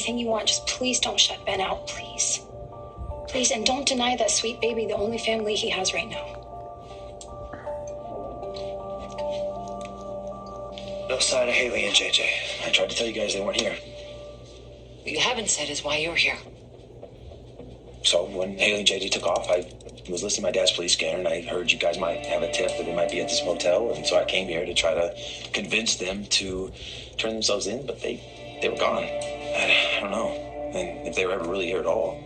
Anything you want, just please don't shut Ben out, please. Please, and don't deny that sweet baby the only family he has right now. No sign of Haley and JJ. I tried to tell you guys they weren't here. What you haven't said is why you're here. So when Haley and JJ took off, I was listening to my dad's police scanner, and I heard you guys might have a tip that they might be at this motel, and so I came here to try to convince them to turn themselves in, but they were gone. I don't know, and if they were ever really here at all.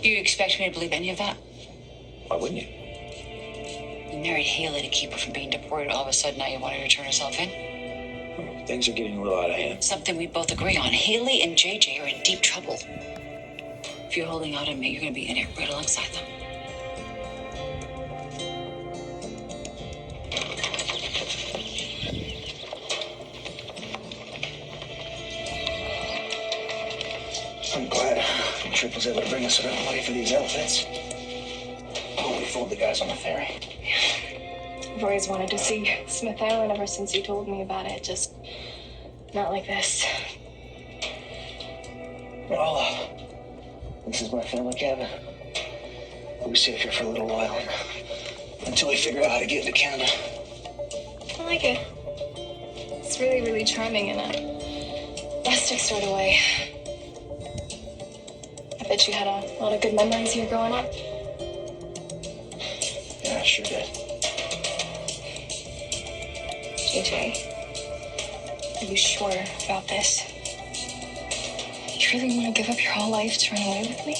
You expect me to believe any of that? Why wouldn't you? You married Haley to keep her from being deported. All of a sudden, now you want her to turn herself in? Things are getting a little out of hand. Something we both agree on. Haley and JJ are in deep trouble. If you're holding out on me, you're going to be in here right alongside them. I'm glad Trip was able to bring us enough money for these outfits. Oh, we fooled the guys on the ferry. I've always wanted to see Smith Island ever since you told me about it, just not like this. Well, this is my family cabin. We'll be safe here for a little while until we figure out how to get into Canada. I like it. It's really, really charming in a rustic sort of way. I bet you had a lot of good memories here growing up. Yeah, I sure did. JJ, are you sure about this? You really want to give up your whole life to run away with me?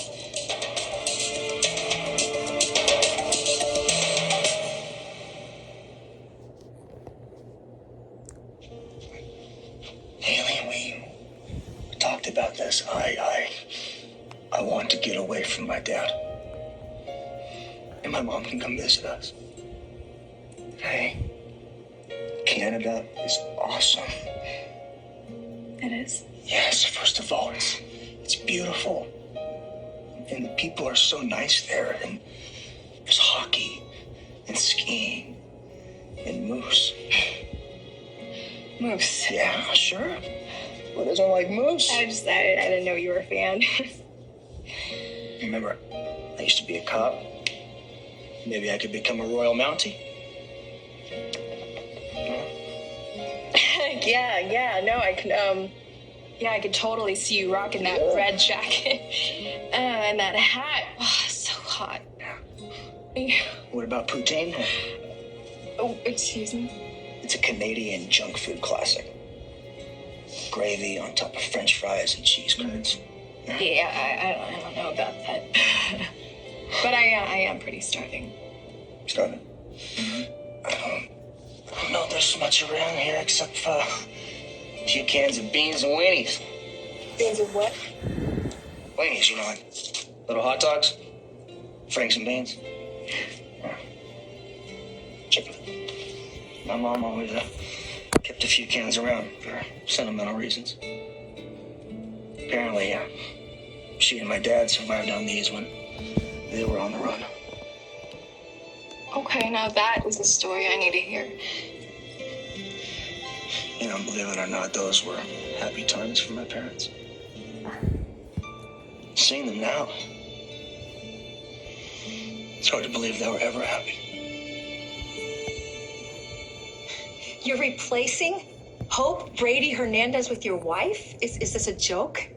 Haley, we talked about this. I want to get away from my dad. And my mom can come visit us. Hey, Canada is awesome. It is. Yes, first of all, it's beautiful. And the people are so nice there. And there's hockey and skiing and moose. Moose. Yeah, sure. Who doesn't like moose? I didn't know you were a fan. Remember, I used to be a cop. Maybe I could become a Royal Mountie. I could totally see you rocking that red jacket. And that hat. Oh, so hot. What about poutine? Oh, excuse me? It's a Canadian junk food classic. Gravy on top of French fries and cheese curds. Yeah, I don't know about that. But I am pretty starving. Starving? Mm-hmm. I don't know if there's much around here except for a few cans of beans and weenies. Beans of what? Weenies, you know, like little hot dogs. Franks and beans. Chicken. My mom always kept a few cans around for sentimental reasons. Apparently, she and my dad survived on these when they were on the run. Okay, now that is a story I need to hear. You know, believe it or not, those were happy times for my parents. Seeing them now, it's hard to believe they were ever happy. You're replacing Hope Brady Hernandez with your wife? Is this a joke?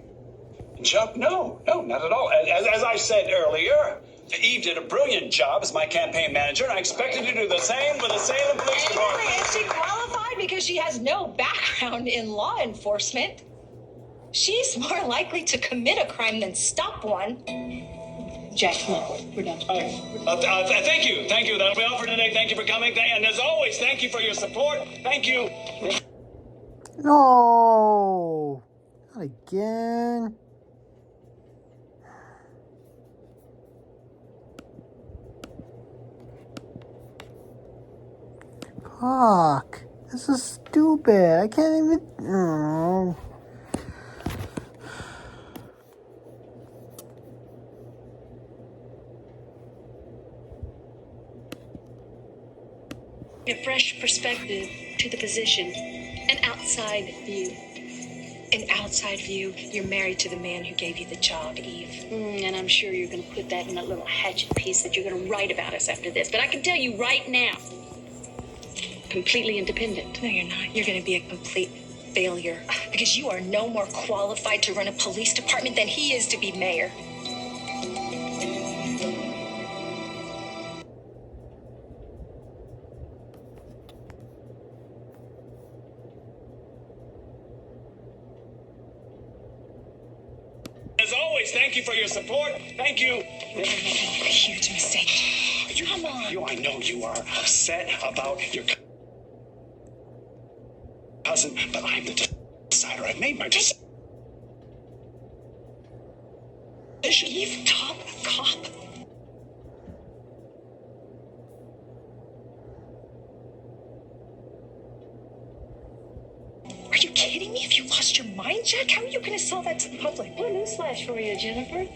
Joke? No, not at all. As I said earlier, Eve did a brilliant job as my campaign manager, and I expect her to do the same with the Salem Police Department. Is she qualified because she has no background in law enforcement? She's more likely to commit a crime than stop one. Jack, come on, we're done. Thank you. That'll be all for today. Thank you for coming. And as always, thank you for your support. Thank you. No, not again. Fuck. This is stupid. I can't even... Oh. A fresh perspective to the position, an outside view. An outside view, you're married to the man who gave you the job, Eve. And I'm sure you're going to put that in that little hatchet piece that you're going to write about us after this. But I can tell you right now, completely independent. No, you're not. You're going to be a complete failure because you are no more qualified to run a police department than he is to be mayor. As always, thank you for your support. Thank you. You're making a huge mistake. Come on. I know you are upset about your cousin, but I'm the decider. I've made my decision. Eve, top cop. Are you kidding me? Have you lost your mind, Jack? How are you going to sell that to the public? Well, newsflash for you, Jennifer.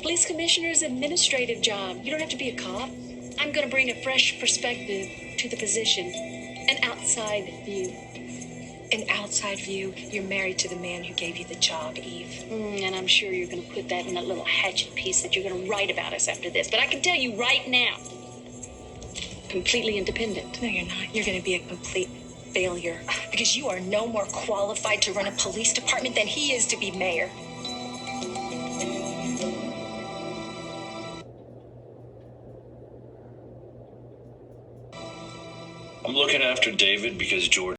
Police commissioner's administrative job. You don't have to be a cop. I'm going to bring a fresh perspective to the position. An outside view. An outside view, you're married to the man who gave you the job, Eve. And I'm sure you're going to put that in that little hatchet piece that you're going to write about us after this. But I can tell you right now, completely independent. No, you're not. You're going to be a complete failure because you are no more qualified to run a police department than he is to be mayor. I'm looking after David because George